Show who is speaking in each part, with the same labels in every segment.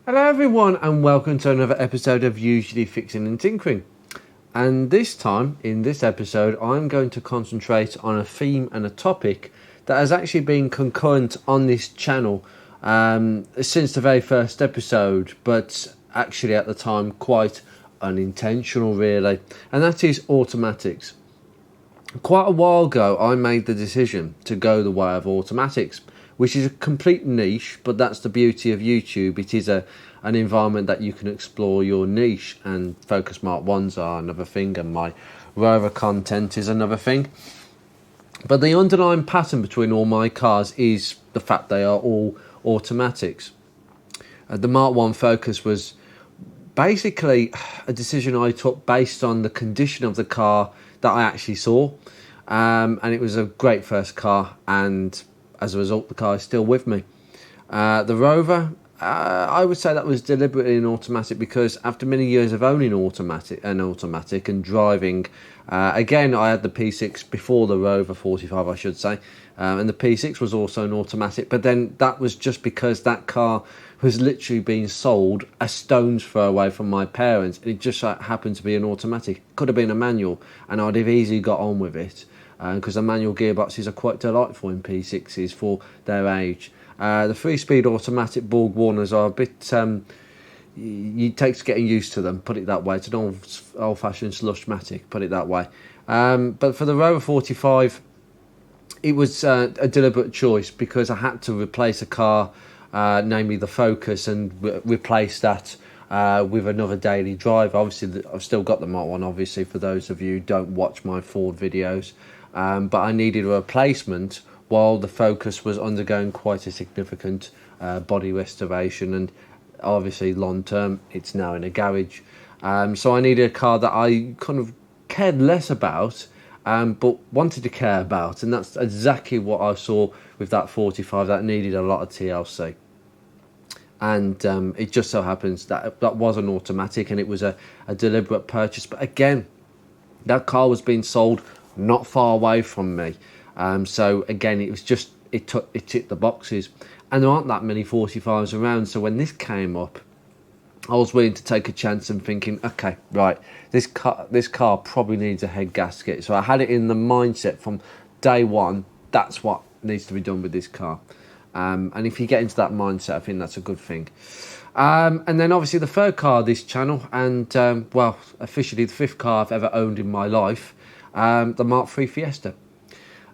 Speaker 1: Hello everyone and welcome to another episode of Usually Fixing and Tinkering. And this time, in this episode, I'm going to concentrate on a theme and a topic that has actually been concurrent on this channel since the very first episode, but actually at the time quite unintentional really, and that is automatics. Quite a while ago I made the decision to go the way of automatics, which is a complete niche, but that's the beauty of YouTube. It is an environment that you can explore your niche, and Focus Mark 1s are another thing, and my rover content is another thing. But the underlying pattern between all my cars is the fact they are all automatics. The Mark 1 Focus was basically a decision I took based on the condition of the car that I actually saw, and it was a great first car, and as a result the car is still with me. The Rover, I would say that was deliberately an automatic because after many years of owning an automatic and driving, again I had the P6 before the Rover 45 I should say, and the P6 was also an automatic, but then that was just because that car was literally being sold a stone's throw away from my parents, and it just happened to be an automatic. Could have been a manual and I'd have easily got on with it, because the manual gearboxes are quite delightful in P6s for their age. The 3-speed automatic Borg Warners are a bit, it takes getting used to them, put it that way. It's an old-fashioned slushmatic, put it that way. But for the Rover 45, it was a deliberate choice because I had to replace a car, namely the Focus, and replace that with another daily drive. Obviously, I've still got the Mark 1, obviously, for those of you who don't watch my Ford videos. But I needed a replacement while the Focus was undergoing quite a significant body restoration, and obviously long term it's now in a garage. So I needed a car that I kind of cared less about, but wanted to care about, and that's exactly what I saw with that 45 that needed a lot of TLC. And it just so happens that that was an automatic, and it was a deliberate purchase. But again, that car was being sold not far away from me, so again it was just it ticked the boxes, and there aren't that many 45s around. So when this came up, I was willing to take a chance and thinking, okay, right, this car probably needs a head gasket. So I had it in the mindset from day one, that's what needs to be done with this car. And if you get into that mindset, I think that's a good thing. And then obviously the third car of this channel, and well, officially the 5th car I've ever owned in my life, the Mark 3 Fiesta.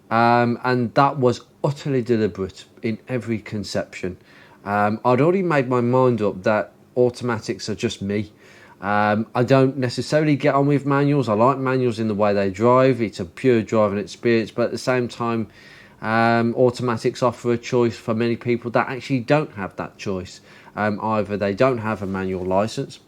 Speaker 1: And that was utterly deliberate in every conception. I'd already made my mind up that automatics are just me. I don't necessarily get on with manuals. I like manuals in the way they drive. It's a pure driving experience, but at the same time, automatics offer a choice for many people that actually don't have that choice. Either they don't have a manual license,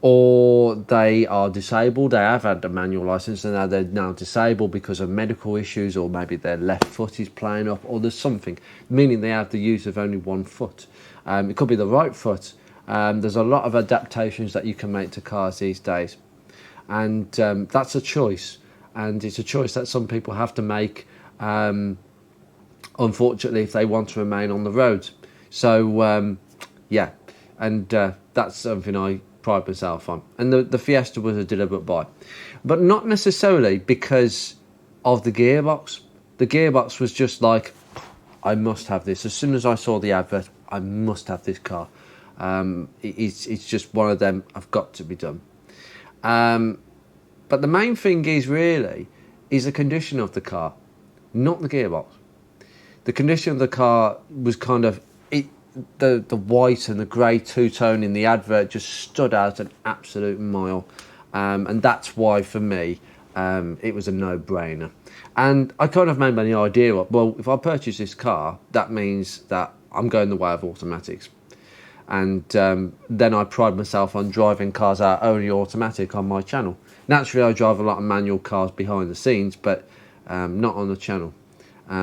Speaker 1: or they are disabled. They have had a manual license and they're now disabled because of medical issues, or maybe their left foot is playing up, or there's something, meaning they have the use of only one foot. It could be the right foot. There's a lot of adaptations that you can make to cars these days, and that's a choice, and it's a choice that some people have to make, unfortunately, if they want to remain on the roads. So yeah, and that's something I pride myself on. And the Fiesta was a deliberate buy, but not necessarily because of the gearbox. The gearbox was just like, I must have this. As soon as I saw the advert, I must have this car. It's just one of them, I've got to be done. But the main thing is the condition of the car, not the gearbox. The condition of the car was kind of the white and the grey two-tone in the advert just stood out an absolute mile, and that's why for me it was a no-brainer. And I kind of made my idea up, well, if I purchase this car, that means that I'm going the way of automatics. And then I pride myself on driving cars that are only automatic on my channel. Naturally, I drive a lot of manual cars behind the scenes, but not on the channel,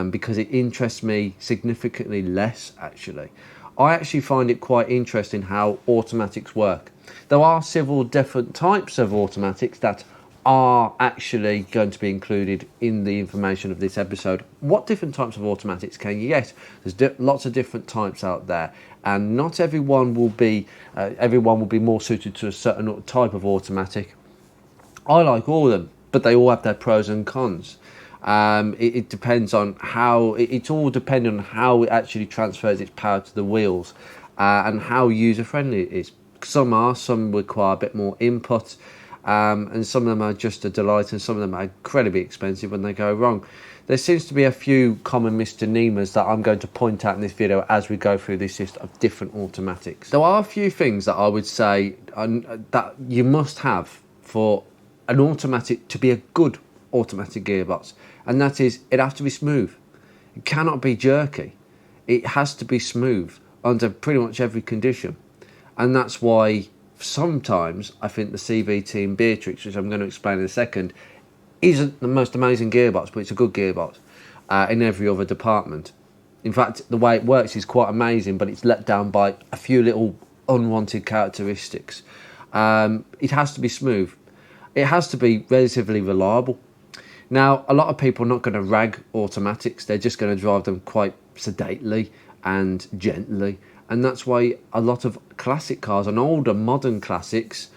Speaker 1: because it interests me significantly less, actually. I actually find it quite interesting how automatics work. There are several different types of automatics that are actually going to be included in the information of this episode. What different types of automatics can you get? There's lots of different types out there, and not everyone will be more suited to a certain type of automatic. I like all of them, but they all have their pros and cons. It depends on how it's all dependent on how it actually transfers its power to the wheels, and how user friendly it is. Some require a bit more input, and some of them are just a delight, and some of them are incredibly expensive when they go wrong. There seems to be a few common misdemeanors that I'm going to point out in this video as we go through this list of different automatics. There are a few things that I would say that you must have for an automatic to be a good automatic gearbox, and that is, it has to be smooth. It cannot be jerky. It has to be smooth under pretty much every condition, and that's why sometimes I think the CVT in Beatrix, which I'm going to explain in a second, isn't the most amazing gearbox, but it's a good gearbox in every other department. In fact, the way it works is quite amazing, but it's let down by a few little unwanted characteristics. It has to be smooth. It has to be relatively reliable. Now, a lot of people are not going to rag automatics. They're just going to drive them quite sedately and gently. And that's why a lot of classic cars and older modern classics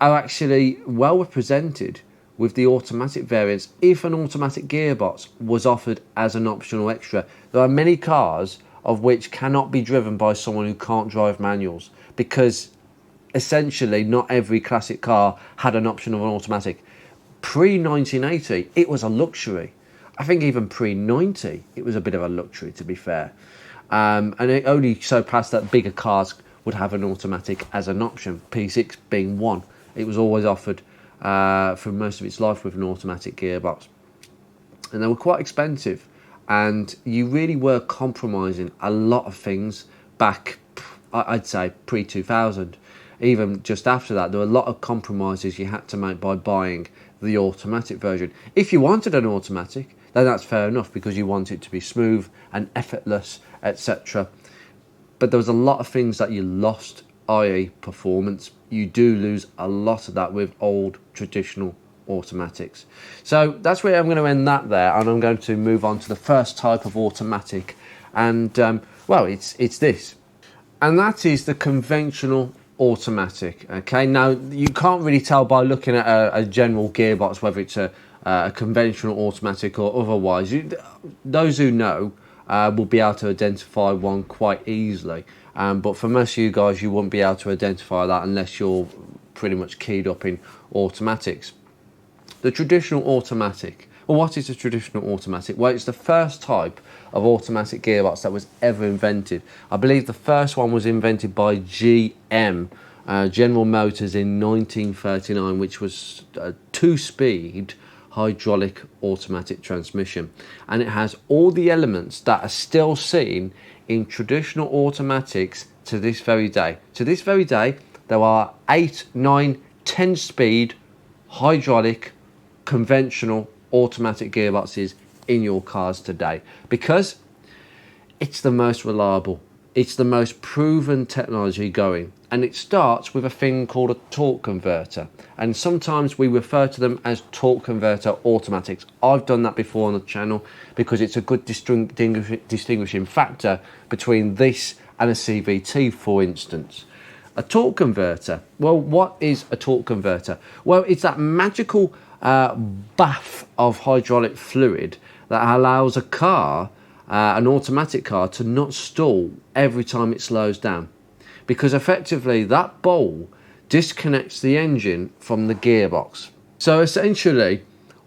Speaker 1: are actually well represented with the automatic variants if an automatic gearbox was offered as an optional extra. There are many cars of which cannot be driven by someone who can't drive manuals, because essentially not every classic car had an option of an automatic. Pre-1980, it was a luxury. I think even pre-90, it was a bit of a luxury, to be fair. And it only so passed that bigger cars would have an automatic as an option, P6 being one. It was always offered for most of its life with an automatic gearbox. And they were quite expensive, and you really were compromising a lot of things back, I'd say, pre-2000. Even just after that, there were a lot of compromises you had to make by buying the automatic version. If you wanted an automatic, then that's fair enough, because you want it to be smooth and effortless, etc. But there was a lot of things that you lost, i.e. performance. You do lose a lot of that with old traditional automatics. So that's where I'm going to end that there, and I'm going to move on to the first type of automatic, and well, it's this, and that is the conventional automatic. Okay, now you can't really tell by looking at a general gearbox whether it's a conventional automatic or otherwise. Those who know will be able to identify one quite easily, but for most of you guys, you won't be able to identify that unless you're pretty much keyed up in automatics. The traditional automatic. Well, what is a traditional automatic? Well, it's the first type of automatic gearbox that was ever invented. I believe the first one was invented by GM, General Motors, in 1939, which was a 2-speed hydraulic automatic transmission. And it has all the elements that are still seen in traditional automatics to this very day. To this very day, there are 8, 9, 10-speed hydraulic conventional automatic gearboxes in your cars today, because it's the most reliable, it's the most proven technology going, and it starts with a thing called a torque converter, and sometimes we refer to them as torque converter automatics. I've done that before on the channel because it's a good distinguishing factor between this and a CVT, for instance. A torque converter, well, what is a torque converter? Well, it's that magical bath of hydraulic fluid that allows a car, an automatic car, to not stall every time it slows down, because effectively that bowl disconnects the engine from the gearbox. So essentially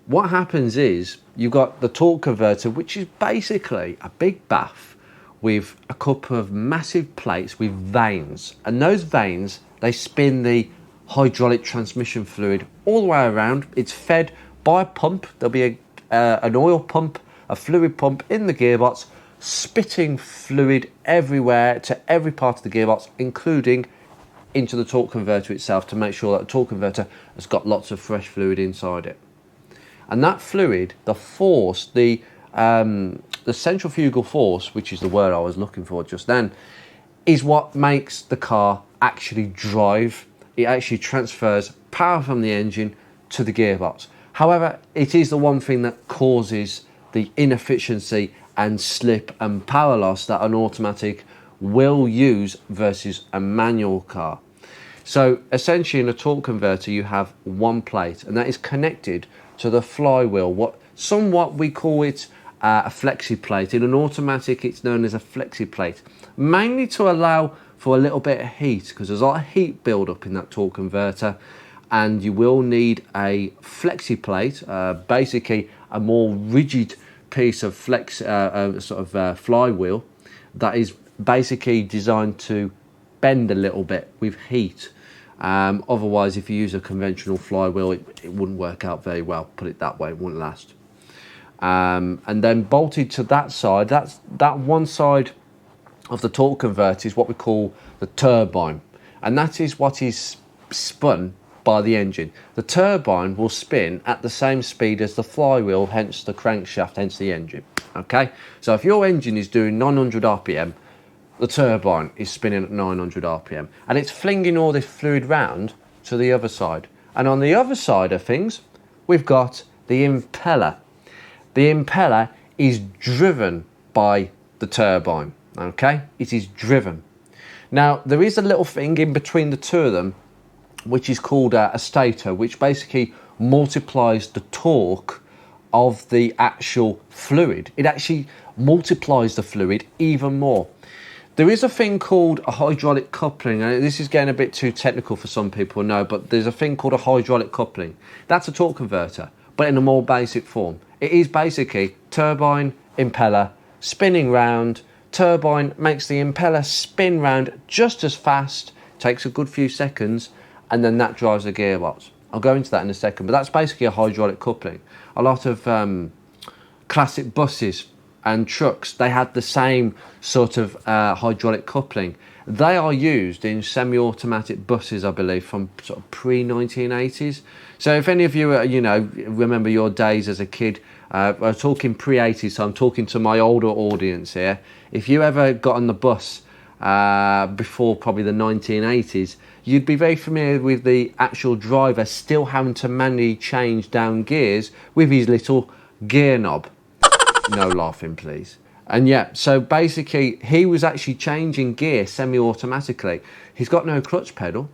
Speaker 1: what happens is you've got the torque converter, which is basically a big bath with a couple of massive plates with vanes, and those vanes, they spin the hydraulic transmission fluid all the way around. It's fed by a pump. There'll be an oil pump, a fluid pump in the gearbox, spitting fluid everywhere to every part of the gearbox, including into the torque converter itself, to make sure that the torque converter has got lots of fresh fluid inside it. And that fluid, the force, the centrifugal force, which is the word I was looking for just then, is what makes the car actually drive. It actually transfers power from the engine to the gearbox. However, it is the one thing that causes the inefficiency and slip and power loss that an automatic will use versus a manual car. So essentially in a torque converter you have one plate, and that is connected to the flywheel. Somewhat we call it a flexi plate. In an automatic it's known as a flexi plate, mainly to allow for a little bit of heat, because there's a lot of heat build up in that torque converter, and you will need a flexi plate, basically a more rigid piece of flywheel that is basically designed to bend a little bit with heat. Otherwise, if you use a conventional flywheel, it wouldn't work out very well, put it that way, it wouldn't last. And then bolted to that side, that one side of the torque converter is what we call the turbine, and that is what is spun by the engine. The turbine will spin at the same speed as the flywheel, hence the crankshaft, hence the engine. Okay, so if your engine is doing 900 RPM, the turbine is spinning at 900 RPM, and it's flinging all this fluid round to the other side. And on the other side of things, we've got the impeller. The impeller is driven by the turbine. Okay, it is driven. Now there is a little thing in between the two of them which is called a stator, which basically multiplies the torque of the actual fluid. It actually multiplies the fluid even more. There is a thing called a hydraulic coupling, and this is getting a bit too technical for some people, no, but there's a thing called a hydraulic coupling. That's a torque converter, but in a more basic form. It is basically turbine, impeller, spinning round. Turbine makes the impeller spin round just as fast, takes a good few seconds, and then that drives the gearbox. I'll go into that in a second, but that's basically a hydraulic coupling. A lot of classic buses and trucks, they had the same sort of hydraulic coupling. They are used in semi-automatic buses, I believe, from sort of pre-1980s. So if any of you, remember your days as a kid, I'm talking pre-80s, so I'm talking to my older audience here. If you ever got on the bus before probably the 1980s, you'd be very familiar with the actual driver still having to manually change down gears with his little gear knob. No laughing, please. And yeah, so basically he was actually changing gear semi-automatically. He's got no clutch pedal,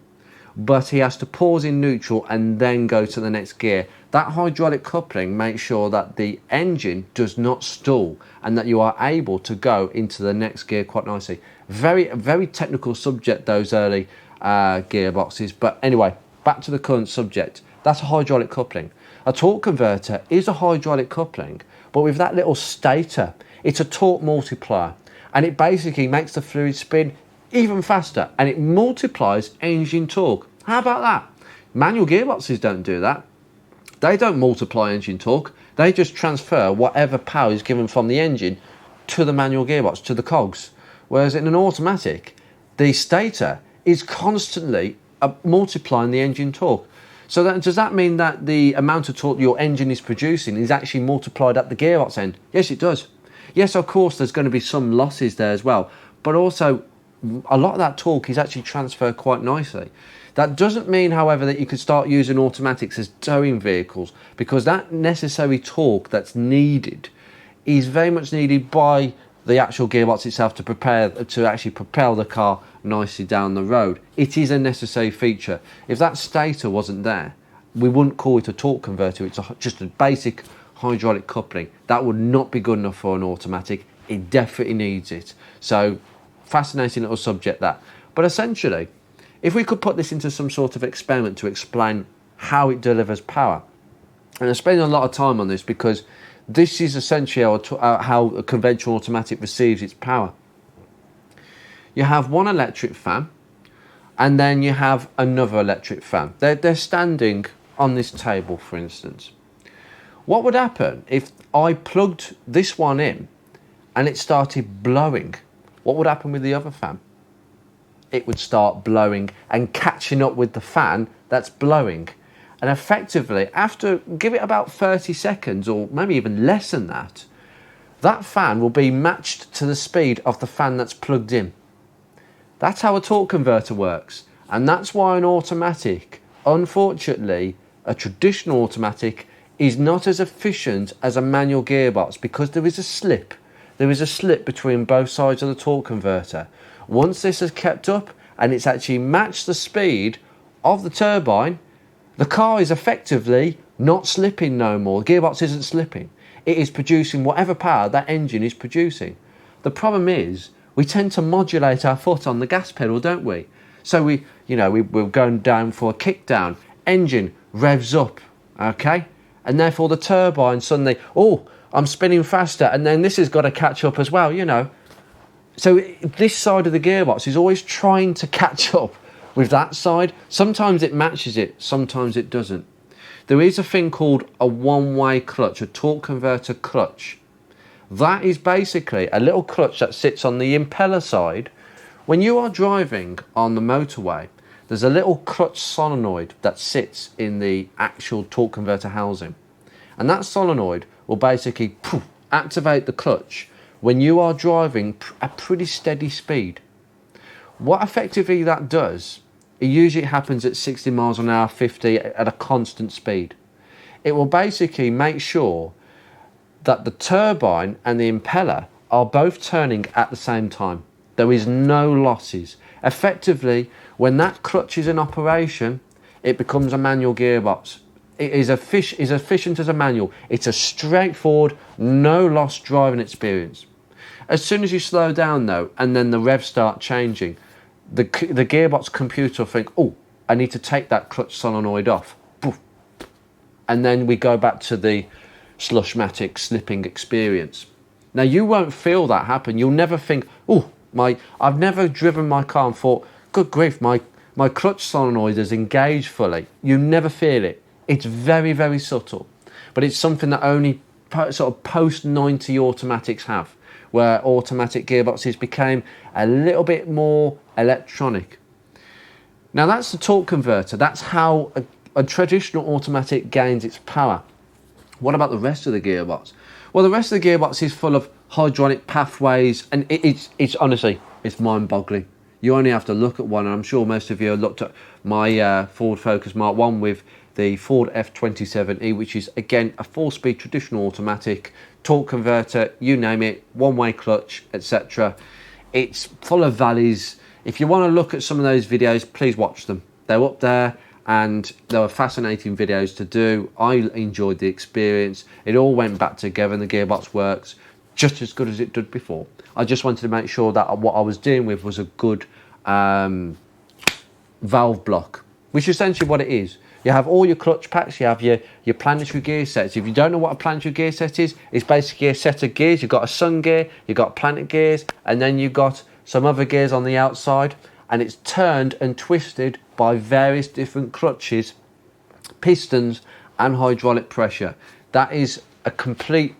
Speaker 1: but he has to pause in neutral and then go to the next gear. That hydraulic coupling makes sure that the engine does not stall and that you are able to go into the next gear quite nicely. Very, very technical subject, those early gearboxes. But anyway, back to the current subject. That's a hydraulic coupling. A torque converter is a hydraulic coupling, but with that little stator, it's a torque multiplier, and it basically makes the fluid spin even faster, and it multiplies engine torque. How about that? Manual gearboxes don't do that. They don't multiply engine torque. They just transfer whatever power is given from the engine to the manual gearbox, to the cogs. Whereas in an automatic, the stator is constantly multiplying the engine torque. So does that mean that the amount of torque your engine is producing is actually multiplied at the gearbox end? Yes, it does. Yes, of course, there's going to be some losses there as well, but also a lot of that torque is actually transferred quite nicely. That doesn't mean, however, that you could start using automatics as towing vehicles, because that necessary torque that's needed is very much needed by the actual gearbox itself to actually propel the car nicely down the road. It is a necessary feature. If that stator wasn't there, we wouldn't call it a torque converter. It's just a basic hydraulic coupling. That would not be good enough for an automatic. It definitely needs it. So fascinating little subject that. But essentially, if we could put this into some sort of experiment to explain how it delivers power, and I'm spending a lot of time on this because this is essentially how a conventional automatic receives its power. You have one electric fan, and then you have another electric fan. They're standing on this table, for instance. What would happen if I plugged this one in and it started blowing? What would happen with the other fan? It would start blowing and catching up with the fan that's blowing. And effectively, after, give it about 30 seconds or maybe even less than that, that fan will be matched to the speed of the fan that's plugged in. That's how a torque converter works. And that's why an automatic, unfortunately, a traditional automatic is not as efficient as a manual gearbox because there is a slip. There is a slip between both sides of the torque converter. Once this has kept up and it's actually matched the speed of the turbine, the car is effectively not slipping no more. The gearbox isn't slipping. It is producing whatever power that engine is producing. The problem is we tend to modulate our foot on the gas pedal, don't we? So we're going down for a kick down, engine revs up, okay? And therefore the turbine suddenly, oh, I'm spinning faster, and then this has got to catch up as well, So this side of the gearbox is always trying to catch up with that side. Sometimes it matches it, sometimes it doesn't. There is a thing called a one-way clutch, a torque converter clutch. That is basically a little clutch that sits on the impeller side. When you are driving on the motorway, there's a little clutch solenoid that sits in the actual torque converter housing. And that solenoid will basically activate the clutch when you are driving at pretty steady speed. What effectively that does, it usually happens at 60 miles an hour, 50 at a constant speed. It will basically make sure that the turbine and the impeller are both turning at the same time. There is no losses. Effectively, when that clutch is in operation, it becomes a manual gearbox. It is efficient as a manual. It's a straightforward, no loss driving experience. As soon as you slow down though, and then the revs start changing, the gearbox computer will think, oh, I need to take that clutch solenoid off. And then we go back to the slushmatic slipping experience. Now you won't feel that happen. You'll never think, oh, I've never driven my car and thought, good grief, my clutch solenoid is engaged fully. You never feel it. It's very, very subtle. But it's something that only sort of post-90 automatics have, where automatic gearboxes became a little bit more electronic. Now that's the torque converter. That's how a traditional automatic gains its power. What about the rest of the gearbox? Well, the rest of the gearbox is full of hydraulic pathways, and it's honestly, it's mind-boggling. You only have to look at one, and I'm sure most of you have looked at my Ford Focus Mark 1 with the Ford F27E, which is again a 4-speed traditional automatic, torque converter, you name it, one-way clutch, etc. It's full of valleys. If you want to look at some of those videos, please watch them. They're up there, and they were fascinating videos to do. I enjoyed the experience. It all went back together, and the gearbox works just as good as it did before. I just wanted to make sure that what I was dealing with was a good valve block, which is essentially what it is. You have all your clutch packs, you have your planetary gear sets. If you don't know what a planetary gear set is, it's basically a set of gears. You've got a sun gear, you've got planet gears, and then you've got some other gears on the outside, and it's turned and twisted by various different clutches, pistons, and hydraulic pressure. That is a complete,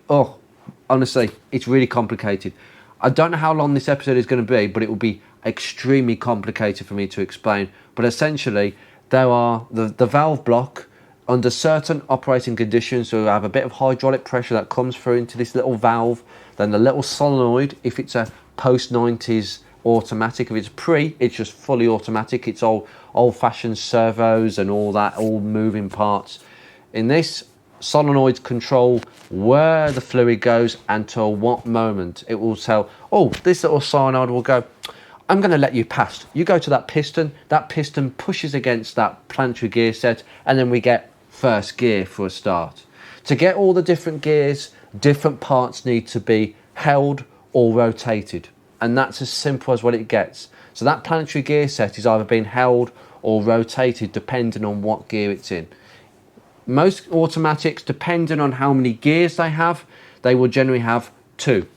Speaker 1: honestly, it's really complicated. I don't know how long this episode is going to be, but it will be extremely complicated for me to explain. But essentially, there are the valve block under certain operating conditions. So you have a bit of hydraulic pressure that comes through into this little valve. Then the little solenoid, if it's a post-90s automatic. If it's pre, it's just fully automatic. It's old-fashioned servos and all that, all moving parts. In this, solenoids control where the fluid goes and to what moment. It will tell, this little solenoid will go, I'm going to let you pass. You go to that piston pushes against that planetary gear set, and then we get first gear for a start. To get all the different gears, different parts need to be held or rotated, and that's as simple as what it gets. So that planetary gear set is either being held or rotated depending on what gear it's in. Most automatics, depending on how many gears they have, they will generally have two.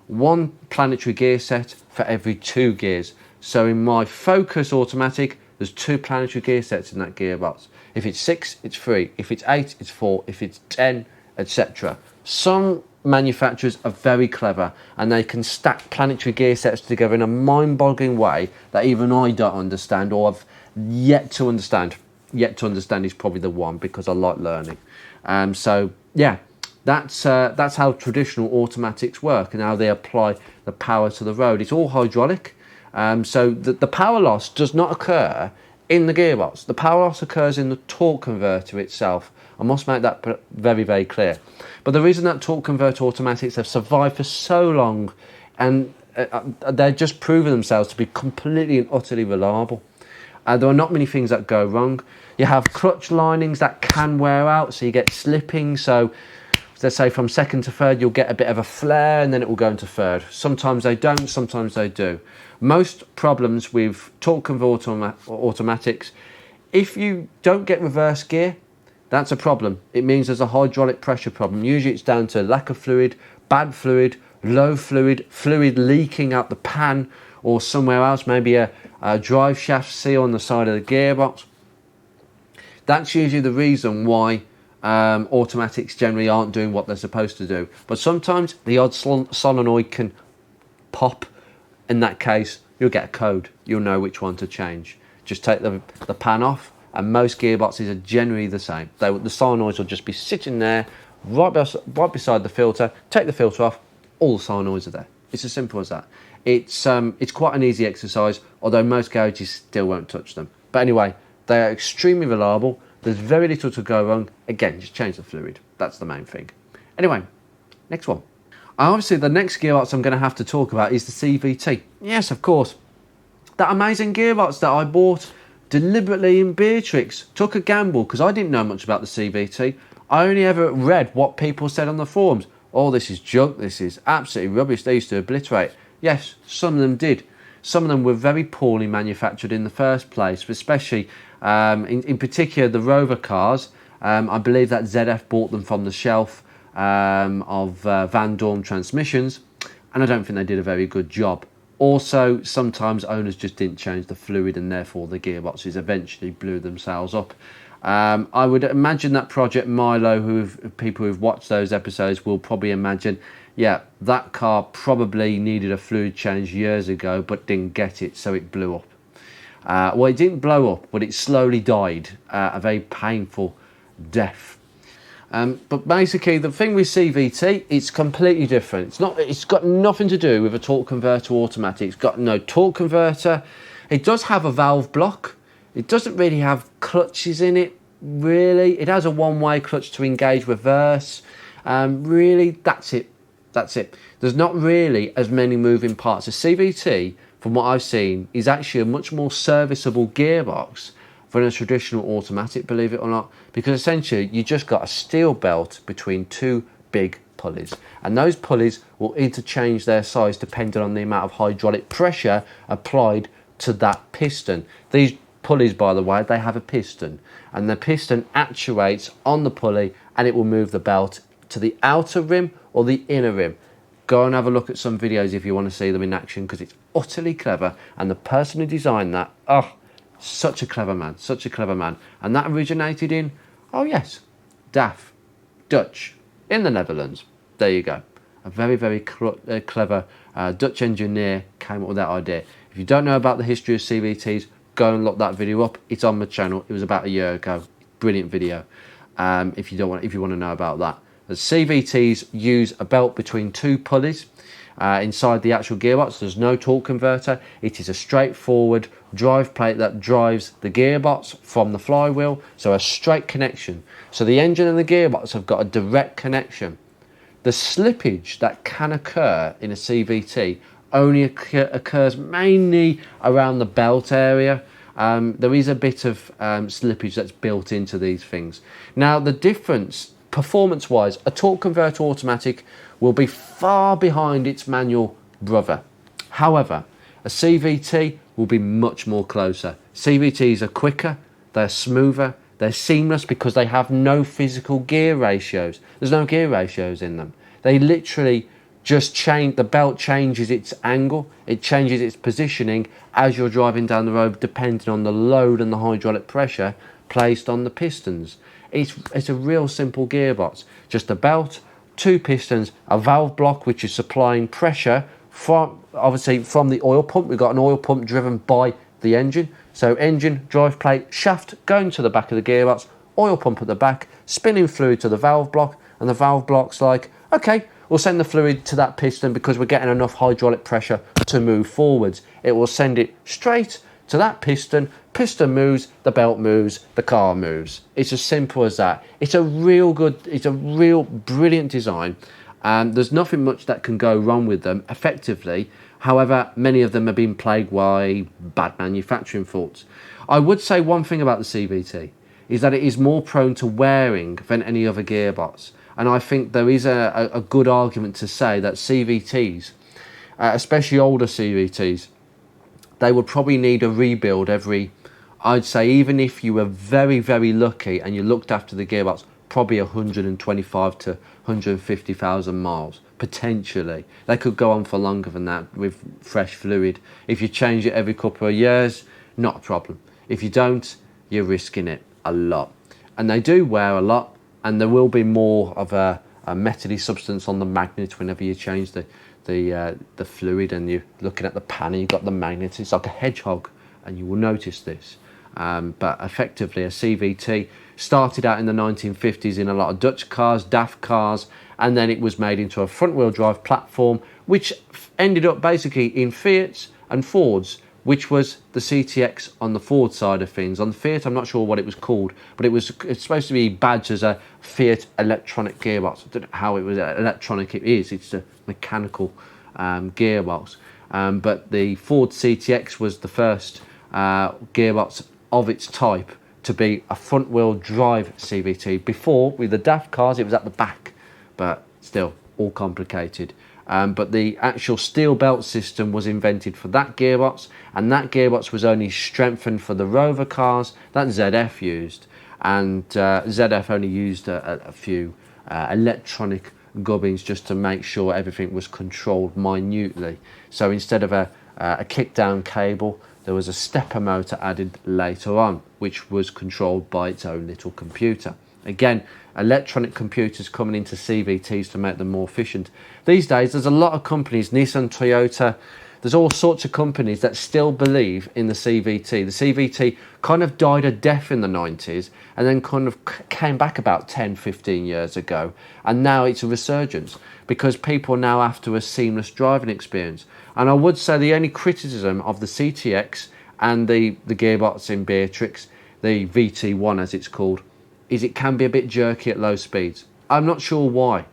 Speaker 1: One planetary gear set for every 2 gears. So in my Focus automatic, there's 2 planetary gear sets in that gearbox. If it's 6, it's 3. If it's 8, it's 4. If it's 10, etc. Some manufacturers are very clever, and they can stack planetary gear sets together in a mind-boggling way that even I don't understand, or I've yet to understand. Yet to understand is probably the one, because I like learning. So yeah, that's how traditional automatics work and how they apply the power to the road. It's all hydraulic. So the power loss does not occur in the gearbox. The power loss occurs in the torque converter itself. I must make that very, very clear. But the reason that torque converter automatics have survived for so long, and they're just proven themselves to be completely and utterly reliable. There are not many things that go wrong. You have clutch linings that can wear out, so you get slipping. So let's say from second to third, you'll get a bit of a flare and then it will go into third. Sometimes they don't, sometimes they do. Most problems with torque converter automatics, if you don't get reverse gear, that's a problem. It means there's a hydraulic pressure problem. Usually it's down to lack of fluid, bad fluid, low fluid, fluid leaking out the pan or somewhere else, maybe a drive shaft seal on the side of the gearbox. That's usually the reason why automatics generally aren't doing what they're supposed to do. But sometimes the odd solenoid can pop. In that case, you'll get a code. You'll know which one to change. Just take the pan off, and most gearboxes are generally the same. The solenoids will just be sitting there right beside the filter. Take the filter off, all the solenoids are there. It's as simple as that. It's quite an easy exercise, although most garages still won't touch them. But anyway, they are extremely reliable. There's very little to go wrong. Again, just change the fluid. That's the main thing. Anyway, next one. Obviously, the next gearbox I'm going to have to talk about is the CVT. Yes, of course. That amazing gearbox that I bought deliberately in Beatrix. Took a gamble because I didn't know much about the CVT. I only ever read what people said on the forums. Oh, this is junk. This is absolutely rubbish. They used to obliterate. Yes, some of them did. Some of them were very poorly manufactured in the first place, especially in particular the Rover cars. I believe that ZF bought them from the shelf of Van Dorn transmissions, and I don't think they did a very good job. Also, sometimes owners just didn't change the fluid, and therefore the gearboxes eventually blew themselves up. I would imagine that Project Milo, people who've watched those episodes will probably imagine, yeah, that car probably needed a fluid change years ago, but didn't get it, so it blew up. Well, it didn't blow up, but it slowly died a very painful death. But basically, the thing with CVT, it's completely different. It's got nothing to do with a torque converter automatic. It's got no torque converter. It does have a valve block. It doesn't really have clutches in it, really. It has a one-way clutch to engage reverse. Really, that's it. That's it. There's not really as many moving parts. A CVT, from what I've seen, is actually a much more serviceable gearbox than a traditional automatic, believe it or not, because essentially you just got a steel belt between two big pulleys, and those pulleys will interchange their size depending on the amount of hydraulic pressure applied to that piston. These pulleys, by the way, they have a piston, and the piston actuates on the pulley, and it will move the belt to the outer rim or the inner rim. Go and have a look at some videos if you want to see them in action, because it's utterly clever, and the person who designed that, such a clever man, such a clever man. And that originated in, DAF, Dutch, in the Netherlands. There you go. A very, very clever Dutch engineer came up with that idea. If you don't know about the history of CVTs, go and look that video up. It's on my channel. It was about a year ago. Brilliant video. If you want to know about that. The CVTs use a belt between two pulleys inside the actual gearbox. There's no torque converter. It is a straightforward drive plate that drives the gearbox from the flywheel, so a straight connection. So the engine and the gearbox have got a direct connection. The slippage that can occur in a CVT only occurs mainly around the belt area. There is a bit of slippage that's built into these things. Now, the difference performance-wise, a torque converter automatic will be far behind its manual brother. However, a CVT will be much more closer. CVTs are quicker, they're smoother, they're seamless because they have no physical gear ratios. There's no gear ratios in them. They literally just change, the belt changes its angle, it changes its positioning as you're driving down the road depending on the load and the hydraulic pressure placed on the pistons. It's a real simple gearbox. Just a belt, two pistons, a valve block which is supplying pressure from the oil pump. We've got an oil pump driven by the engine. So engine, drive plate, shaft going to the back of the gearbox, oil pump at the back, spinning fluid to the valve block, and the valve block's like, okay, we'll send the fluid to that piston because we're getting enough hydraulic pressure to move forwards. It will send it straight to that piston. Piston moves, the belt moves, the car moves. It's as simple as that. It's a real brilliant design. There's nothing much that can go wrong with them effectively. However, many of them have been plagued by bad manufacturing faults. I would say one thing about the CVT is that it is more prone to wearing than any other gearbox. And I think there is a good argument to say that CVTs, especially older CVTs, they would probably need a rebuild every, I'd say, even if you were very, very lucky and you looked after the gearbox, probably 125 to 150,000 miles, potentially. They could go on for longer than that with fresh fluid. If you change it every couple of years, not a problem. If you don't, you're risking it a lot. And they do wear a lot, and there will be more of a metally substance on the magnet whenever you change the fluid, and you're looking at the panel, you've got the magnet. It's like a hedgehog, and you will notice this. But effectively, a CVT started out in the 1950s in a lot of Dutch cars, DAF cars, and then it was made into a front-wheel drive platform, which ended up basically in Fiats and Fords, which was the CTX on the Ford side of things. On the Fiat, I'm not sure what it was called, but it's supposed to be badged as a Fiat electronic gearbox. I don't know how it was electronic it is. It's a mechanical gearbox. But the Ford CTX was the first gearbox of its type to be a front-wheel drive CVT. Before, with the DAF cars, it was at the back, but still all complicated. But the actual steel belt system was invented for that gearbox, and that gearbox was only strengthened for the Rover cars that ZF used. And ZF only used a few electronic gubbins just to make sure everything was controlled minutely. So instead of a kick-down cable, there was a stepper motor added later on, which was controlled by its own little computer. Again, electronic computers coming into CVTs to make them more efficient. These days, there's a lot of companies, Nissan, Toyota, there's all sorts of companies that still believe in the CVT. The CVT kind of died a death in the 90s and then kind of came back about 10, 15 years ago. And now it's a resurgence because people are now after a seamless driving experience. And I would say the only criticism of the CTX and the gearbox in Beatrix, the VT1 as it's called, is it can be a bit jerky at low speeds. I'm not sure why.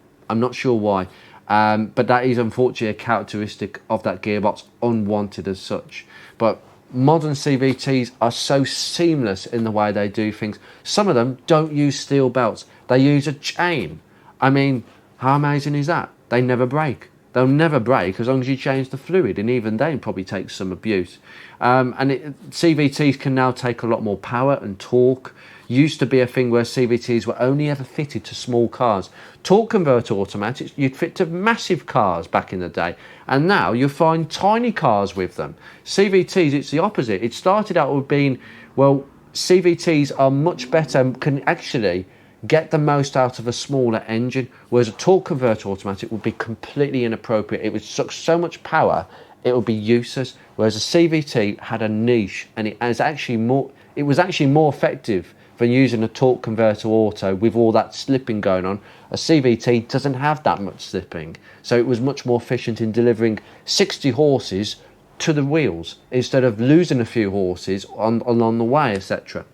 Speaker 1: But that is unfortunately a characteristic of that gearbox, unwanted as such. But modern CVTs are so seamless in the way they do things. Some of them don't use steel belts. They use a chain. I mean, how amazing is that? They never break. They'll never break as long as you change the fluid, and even they probably take some abuse. CVTs can now take a lot more power and torque. Used to be a thing where CVTs were only ever fitted to small cars. Torque converter automatics, you'd fit to massive cars back in the day, and now you find tiny cars with them. CVTs, it's the opposite. It started out with being, well, CVTs are much better, can actually get the most out of a smaller engine, whereas a torque converter automatic would be completely inappropriate. It would suck so much power, it would be useless, whereas a CVT had a niche, and it was actually more effective than using a torque converter auto with all that slipping going on. A CVT doesn't have that much slipping, so it was much more efficient in delivering 60 horses to the wheels instead of losing a few horses along the way, etc.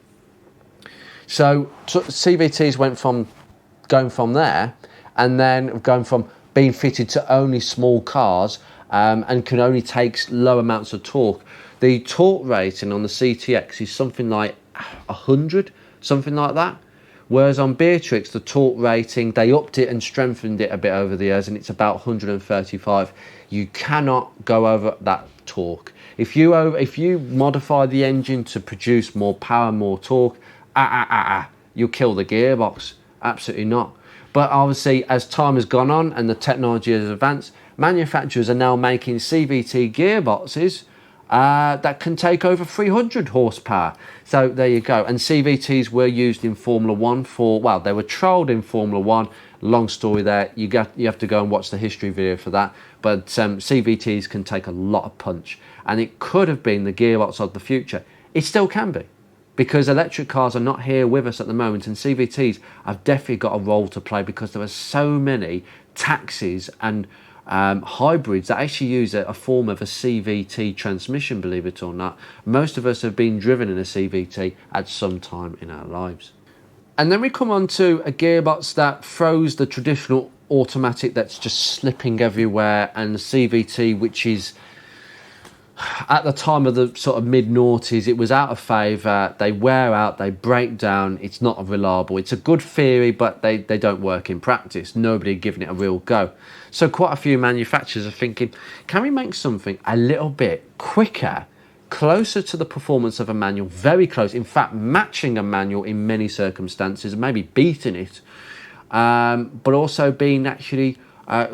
Speaker 1: So CVTs went from going from there, and then going from being fitted to only small cars and can only take low amounts of torque. The torque rating on the CTX is something like 100, something like that. Whereas on Beatrix, the torque rating, they upped it and strengthened it a bit over the years, and it's about 135. You cannot go over that torque. If you modify the engine to produce more power, more torque, you'll kill the gearbox. Absolutely not. But obviously, as time has gone on and the technology has advanced, manufacturers are now making CVT gearboxes that can take over 300 horsepower. So there you go. And CVTs were used in Formula 1 they were trialled in Formula 1. Long story there. You have to go and watch the history video for that. But CVTs can take a lot of punch. And it could have been the gearbox of the future. It still can be, because electric cars are not here with us at the moment, and CVTs have definitely got a role to play because there are so many taxis and hybrids that actually use a form of a CVT transmission, believe it or not. Most of us have been driven in a CVT at some time in our lives. And then we come on to a gearbox that throws the traditional automatic that's just slipping everywhere, and the CVT, which is, at the time of the sort of mid-noughties, it was out of favour. They wear out, they break down, it's not reliable. It's a good theory, but they don't work in practice. Nobody had given it a real go. So quite a few manufacturers are thinking, can we make something a little bit quicker, closer to the performance of a manual, very close, in fact matching a manual in many circumstances, maybe beating it, but also being actually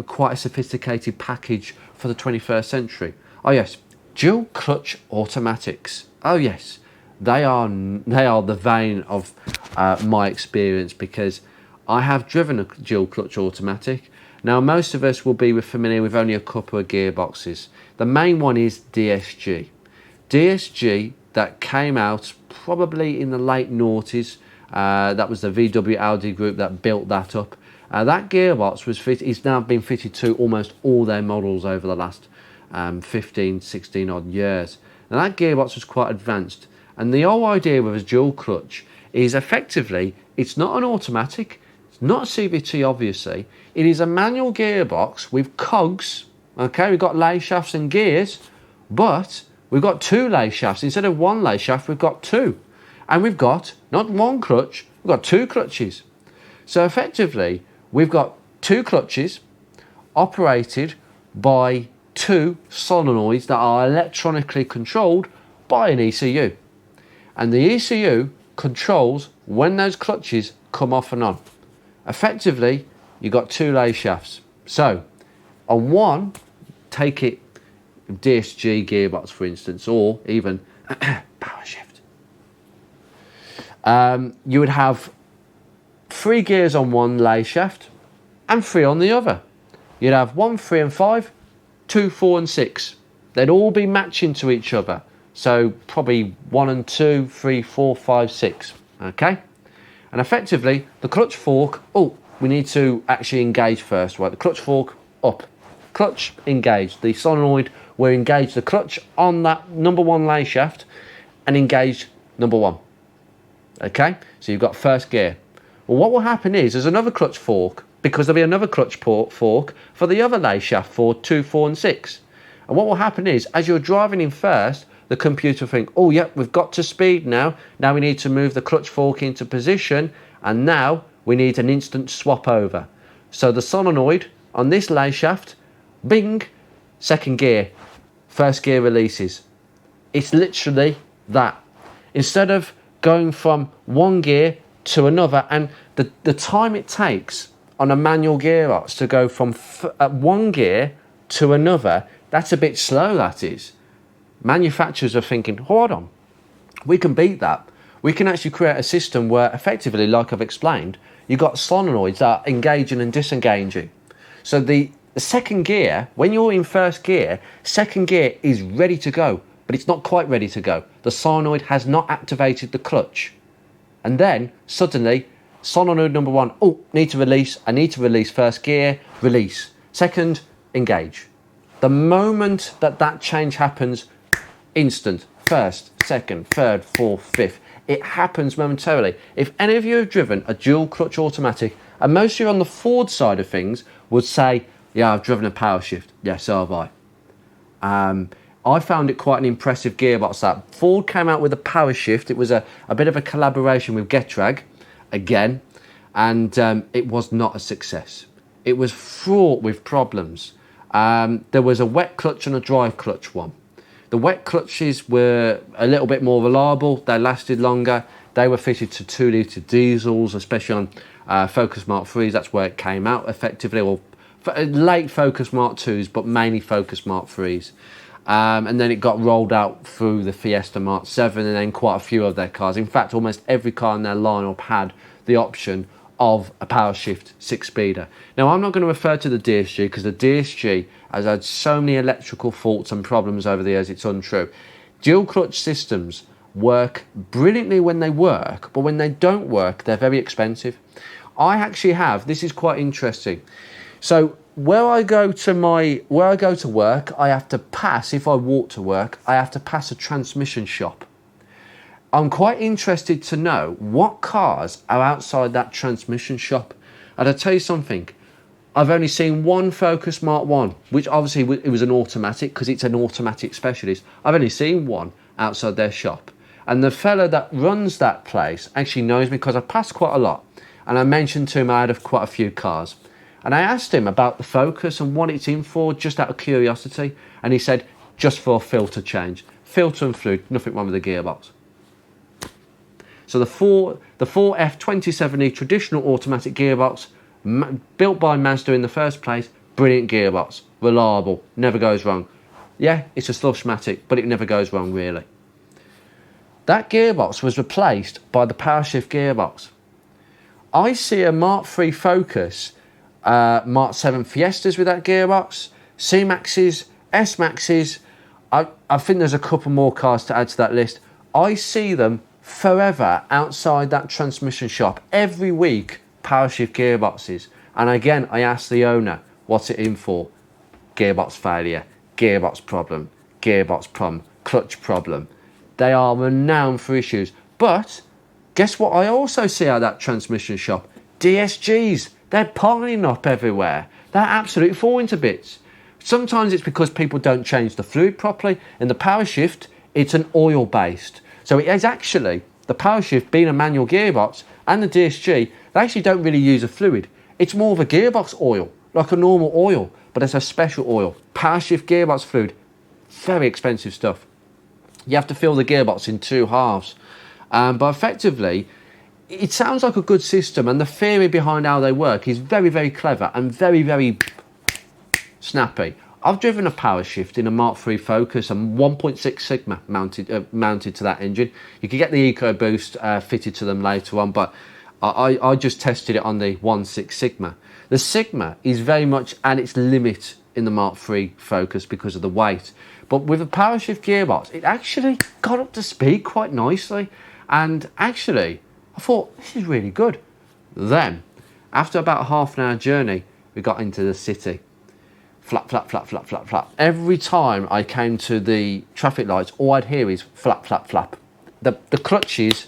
Speaker 1: quite a sophisticated package for the 21st century. Oh yes, dual clutch automatics. Oh yes, they are the vein of my experience, because I have driven a dual clutch automatic. Now most of us will be familiar with only a couple of gearboxes. The main one is DSG. DSG, that came out probably in the late noughties. That was the VW Audi group that built that up. That gearbox is now been fitted to almost all their models over the last 15, 16 odd years. Now that gearbox was quite advanced, and the whole idea with a dual clutch is effectively, it's not an automatic, it's not a CVT obviously, it is a manual gearbox with cogs. Okay, we've got lay shafts and gears, but we've got two lay shafts. Instead of one lay shaft, we've got two. And we've got not one clutch, we've got two clutches. So effectively, we've got two clutches operated by two solenoids that are electronically controlled by an ECU. And the ECU controls when those clutches come off and on. Effectively, you've got two lay shafts. So on one, take it DSG gearbox for instance, or even powershift, you would have 3 gears on one lay shaft and 3 on the other. You'd have 1, 3 and 5, 2, 4 and 6. They'd all be matching to each other. So probably 1 and 2, 3, 4, 5, 6. Okay? And effectively, the clutch fork, we need to actually engage first, right? The clutch fork up. Clutch engaged. The solenoid will engage the clutch on that number 1 lay shaft and engage number 1. Okay? So you've got first gear. Well, what will happen is there's another clutch fork, because there'll be another clutch fork for the other lay shaft for 2, 4 and 6. And what will happen is, as you're driving in first, the computer will think, oh yeah, we've got to speed now. Now we need to move the clutch fork into position, and now we need an instant swap over. So the solenoid on this lay shaft, bing, second gear, first gear releases. It's literally that. Instead of going from one gear to another, and the time it takes on a manual gearbox to go from one gear to another, that's a bit slow, that is. Manufacturers are thinking, hold on, we can beat that. We can actually create a system where effectively, like I've explained, you've got solenoids that are engaging and disengaging. So the second gear, when you're in first gear, second gear is ready to go, but it's not quite ready to go. The solenoid has not activated the clutch. And then suddenly, solenoid number 1, need to release. I need to release first gear, release. Second, engage. The moment that change happens, instant. First, second, third, fourth, fifth. It happens momentarily. If any of you have driven a dual clutch automatic, and most of you on the Ford side of things would say, yeah, I've driven a powershift. Yeah, so have I. I found it quite an impressive gearbox. That Ford came out with a powershift. It was a bit of a collaboration with Getrag, again, and it was not a success. It was fraught with problems. There was a wet clutch and a dry clutch one. The wet clutches were a little bit more reliable. They lasted longer. They were fitted to 2-litre diesels, especially on Focus Mark 3s. That's where it came out effectively. Well, late Focus Mark 2s, but mainly Focus Mark 3s. And then it got rolled out through the Fiesta Mark 7 and then quite a few of their cars. In fact, almost every car in their lineup had the option of a powershift 6-speeder. Now, I'm not going to refer to the DSG because the DSG has had so many electrical faults and problems over the years, it's untrue. Dual clutch systems work brilliantly when they work, but when they don't work, they're very expensive. I actually have, this is quite interesting. So where I go to work, I have to pass, if I walk to work, I have to pass a transmission shop. I'm quite interested to know what cars are outside that transmission shop. And I'll tell you something, I've only seen one Focus Mark 1, which obviously it was an automatic because it's an automatic specialist. I've only seen one outside their shop. And the fella that runs that place actually knows me because I pass quite a lot. And I mentioned to him I had quite a few cars. And I asked him about the Focus and what it's in for, just out of curiosity. And he said, just for a filter change. Filter and fluid, nothing wrong with the gearbox. So the 4F27E traditional automatic gearbox, built by Mazda in the first place, brilliant gearbox, reliable, never goes wrong. Yeah, it's a slushmatic, but it never goes wrong really. That gearbox was replaced by the powershift gearbox. I see a Mark III Focus, Mark 7 Fiestas with that gearbox, C-Maxes, S-Maxes. I think there's a couple more cars to add to that list. I see them forever outside that transmission shop every week, powershift gearboxes. And again, I asked the owner, what's it in for? Gearbox failure, gearbox problem, clutch problem. They are renowned for issues. But guess what I also see at that transmission shop? DSGs. They're piling up everywhere. They're absolutely falling to bits. Sometimes it's because people don't change the fluid properly. In the powershift, it's an oil-based. So it is actually, the powershift being a manual gearbox and the DSG, they actually don't really use a fluid. It's more of a gearbox oil, like a normal oil, but it's a special oil. Powershift gearbox fluid, very expensive stuff. You have to fill the gearbox in 2 halves. But effectively, it sounds like a good system, and the theory behind how they work is very, very clever and very, very snappy. I've driven a powershift in a Mark III Focus and 1.6 Sigma mounted to that engine. You can get the EcoBoost fitted to them later on, but I just tested it on the 1.6 Sigma. The Sigma is very much at its limit in the Mark III Focus because of the weight. But with a powershift gearbox, it actually got up to speed quite nicely. And actually, I thought, this is really good. Then, after about a half an hour journey, we got into the city. Flap, flap, flap, flap, flap, flap. Every time I came to the traffic lights, all I'd hear is flap, flap, flap. The clutches,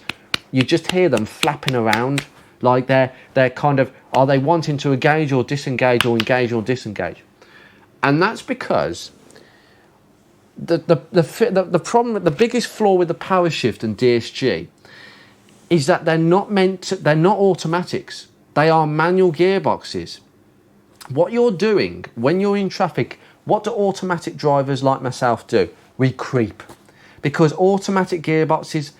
Speaker 1: you just hear them flapping around. Like they're kind of, are they wanting to engage or disengage or engage or disengage? And that's because the problem, the biggest flaw with the powershift and DSG is that they're not automatics. They are manual gearboxes. What you're doing when you're in traffic, what do automatic drivers like myself do? We creep. Because automatic gearboxes,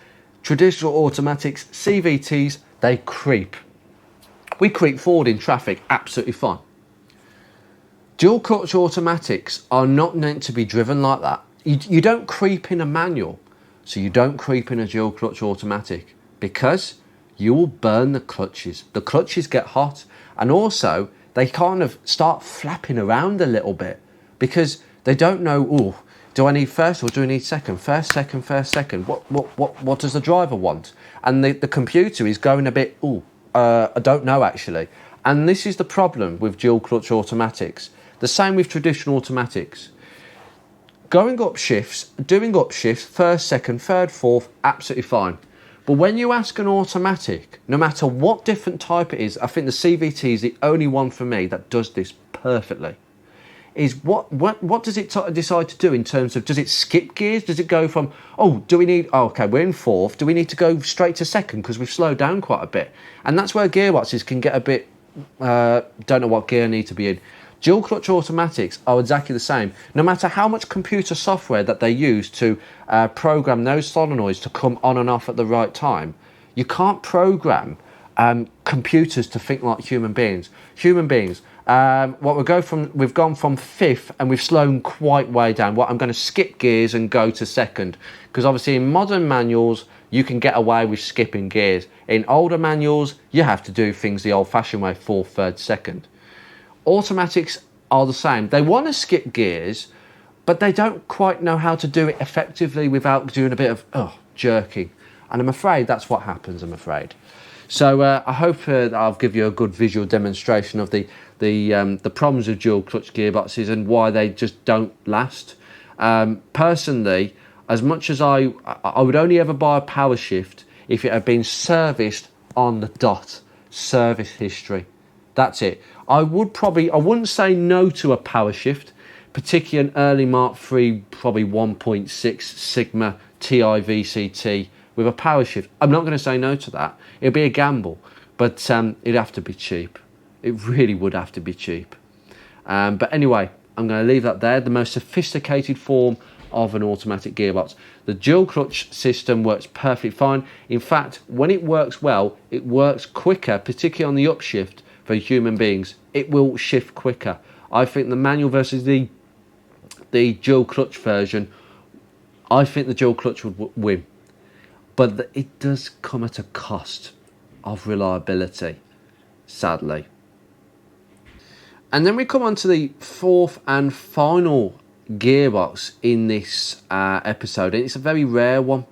Speaker 1: traditional automatics, CVTs, they creep. We creep forward in traffic, absolutely fine. Dual clutch automatics are not meant to be driven like that. You don't creep in a manual, so you don't creep in a dual clutch automatic because you will burn the clutches. The clutches get hot, and also they kind of start flapping around a little bit because they don't know, oh, do I need first or do I need second? First, second, first, second. What does the driver want? And the computer is going a bit, I don't know actually. And this is the problem with dual clutch automatics. The same with traditional automatics. Going up shifts, doing up shifts, first, second, third, fourth, absolutely fine. But when you ask an automatic, no matter what different type it is, I think the CVT is the only one for me that does this perfectly. Is what does it decide to do in terms of, does it skip gears? Does it go from, okay, we're in fourth, do we need to go straight to second because we've slowed down quite a bit? And that's where gearboxes can get a bit, don't know what gear I need to be in. Dual clutch automatics are exactly the same. No matter how much computer software that they use to program those solenoids to come on and off at the right time, you can't program computers to think like human beings. We've gone from fifth and we've slowed quite way down. I'm going to skip gears and go to second, because obviously in modern manuals you can get away with skipping gears. In older manuals you have to do things the old-fashioned way, fourth, third, second. Automatics are the same. They want to skip gears, but they don't quite know how to do it effectively without doing a bit of jerking. And I'm afraid that's what happens, I'm afraid. So I hope that I'll give you a good visual demonstration of the the problems with dual clutch gearboxes and why they just don't last. Personally, as much as I would only ever buy a powershift if it had been serviced on the dot, service history. That's it. I wouldn't say no to a powershift, particularly an early Mark III, probably 1.6 Sigma TIVCT with a powershift. I'm not going to say no to that. It'd be a gamble, but it'd have to be cheap. It really would have to be cheap. But anyway, I'm going to leave that there. The most sophisticated form of an automatic gearbox. The dual clutch system works perfectly fine. In fact, when it works well, it works quicker, particularly on the upshift for human beings. It will shift quicker. I think the manual versus the dual clutch version, I think the dual clutch would win. But it does come at a cost of reliability, sadly. And then we come on to the fourth and final gearbox in this episode, and it's a very rare one,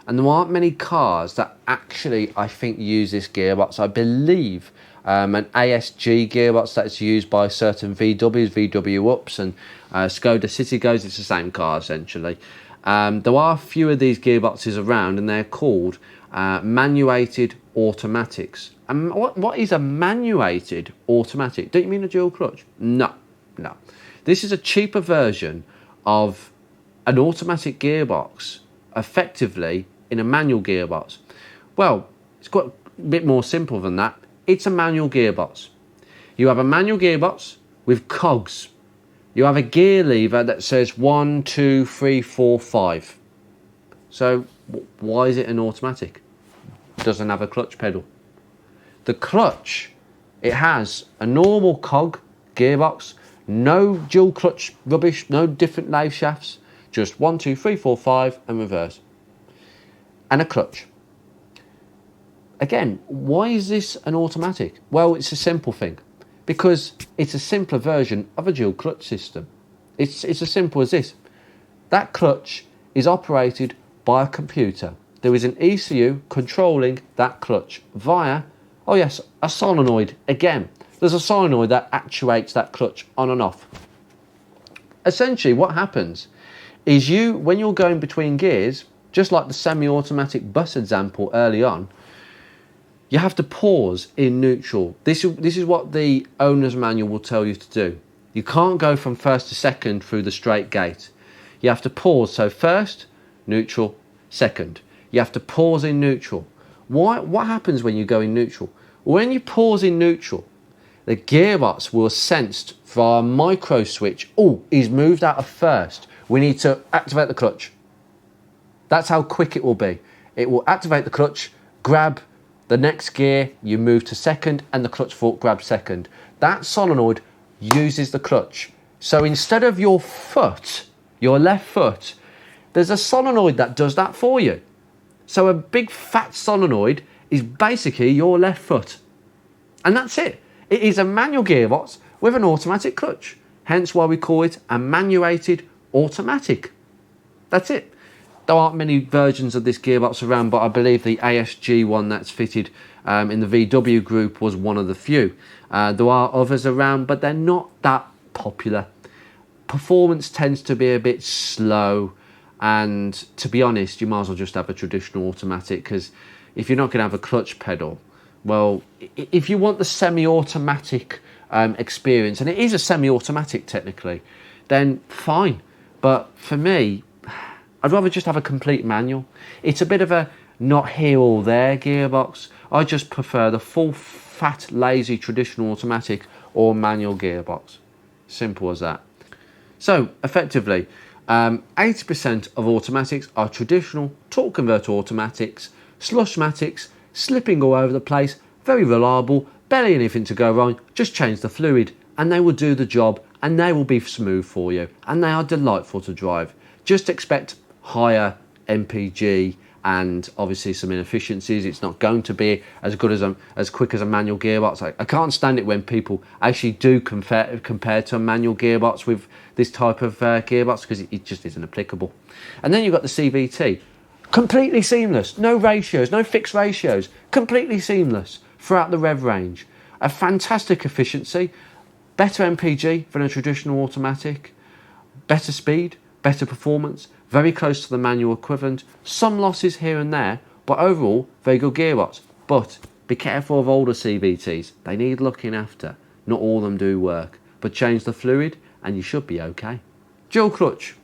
Speaker 1: and there aren't many cars that actually, I think, use this gearbox. I believe an ASG gearbox that's used by certain VWs, VW Ups and Skoda City Goes. It's the same car essentially. There are a few of these gearboxes around, and they're called manuated automatics. And what is a manuated automatic? Don't you mean a dual clutch? No. This is a cheaper version of an automatic gearbox, effectively in a manual gearbox. Well, it's quite a bit more simple than that. It's a manual gearbox. You have a manual gearbox with cogs. You have a gear lever that says 1, 2, 3, 4, 5. So why is it an automatic? It doesn't have a clutch pedal. The clutch, it has a normal cog gearbox, no dual clutch rubbish, no different lathe shafts, just 1, 2, 3, 4, 5 and reverse. And a clutch. Again, why is this an automatic? Well, it's a simple thing. Because it's a simpler version of a dual clutch system. It's as simple as this. That clutch is operated by a computer. There is an ECU controlling that clutch via, oh yes, a solenoid. Again, there's a solenoid that actuates that clutch on and off. Essentially, what happens is when you're going between gears, just like the semi-automatic bus example early on, you have to pause in neutral. This is what the owner's manual will tell you to do. You can't go from first to second through the straight gate. You have to pause. So first, neutral, second. You have to pause in neutral. What happens when you go in neutral? When you pause in neutral, the gearbox will sense via a micro switch, oh, he's moved out of first. We need to activate the clutch. That's how quick it will be. It will activate the clutch, grab the next gear, you move to second, and the clutch fork grabs second. That solenoid uses the clutch. So instead of your foot, your left foot, there's a solenoid that does that for you. So a big fat solenoid is basically your left foot. And that's it. It is a manual gearbox with an automatic clutch. Hence why we call it a manuated automatic. That's it. There aren't many versions of this gearbox around, but I believe the ASG one that's fitted in the VW group was one of the few. There are others around, but they're not that popular. Performance tends to be a bit slow, and to be honest, you might as well just have a traditional automatic, because if you're not going to have a clutch pedal, well, if you want the semi-automatic experience, and it is a semi-automatic technically, then fine. But for me, I'd rather just have a complete manual. It's a bit of a not here or there gearbox. I just prefer the full, fat, lazy, traditional automatic or manual gearbox. Simple as that. So, effectively, 80% of automatics are traditional torque converter automatics, slushmatics, slipping all over the place, very reliable, barely anything to go wrong, just change the fluid and they will do the job and they will be smooth for you and they are delightful to drive. Just expect higher MPG and obviously some inefficiencies. It's not going to be as good as quick as a manual gearbox. I can't stand it when people actually do compare to a manual gearbox with this type of gearbox, because it just isn't applicable. And then you've got the CVT, completely seamless, no ratios, no fixed ratios, completely seamless throughout the rev range. A fantastic efficiency. Better MPG than a traditional automatic, better speed, better performance, very close to the manual equivalent, some losses here and there, but overall, very good gearbox. But be careful of older CVTs, they need looking after. Not all of them do work, but change the fluid and you should be okay. Dual clutch,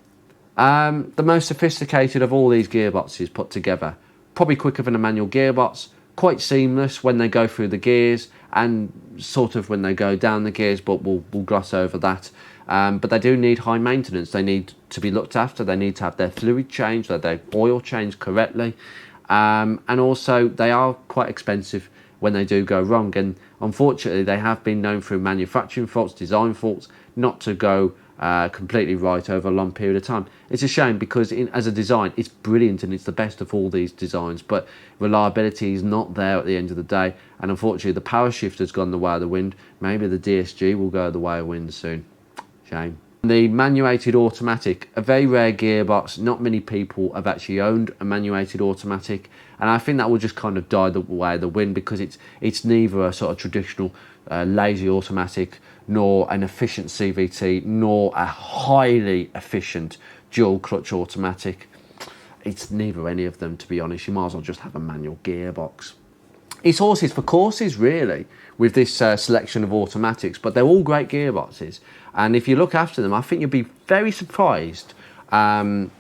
Speaker 1: the most sophisticated of all these gearboxes put together. Probably quicker than a manual gearbox, quite seamless when they go through the gears and sort of when they go down the gears, but we'll gloss over that. But they do need high maintenance. They need to be looked after. They need to have their fluid changed, their oil changed correctly. And also they are quite expensive when they do go wrong. And unfortunately, they have been known through manufacturing faults, design faults, not to go completely right over a long period of time. It's a shame because as a design, it's brilliant and it's the best of all these designs, but reliability is not there at the end of the day. And unfortunately, the power shift has gone the way of the wind. Maybe the DSG will go the way of wind soon. Shame. The manuated automatic, a very rare gearbox. Not many people have actually owned a manuated automatic, and I think that will just kind of die the way of the wind because it's neither a sort of traditional lazy automatic nor an efficient CVT nor a highly efficient dual clutch automatic. It's neither any of them, to be honest. You might as well just have a manual gearbox. It's horses for courses, really, with this selection of automatics, but they're all great gearboxes. And if you look after them, I think you'll be very surprised that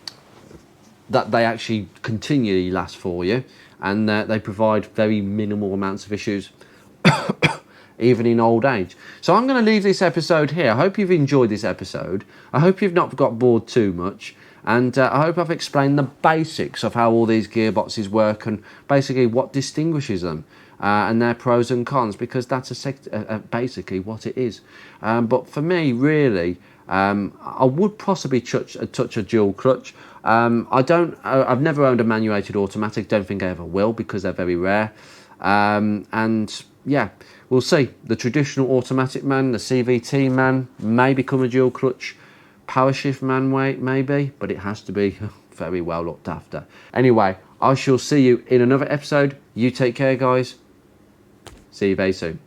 Speaker 1: they actually continually last for you, and they provide very minimal amounts of issues, even in old age. So I'm going to leave this episode here. I hope you've enjoyed this episode. I hope you've not got bored too much. And I hope I've explained the basics of how all these gearboxes work and basically what distinguishes them and their pros and cons, because that's basically what it is. But for me, really, I would possibly touch a dual clutch. I've never owned a manuated automatic. Don't think I ever will because they're very rare. And yeah, we'll see. The traditional automatic man, the CVT man, may become a dual clutch. Power shift man weight maybe, but it has to be very well looked after. Anyway, I shall see you in another episode. You take care, guys. See you very soon.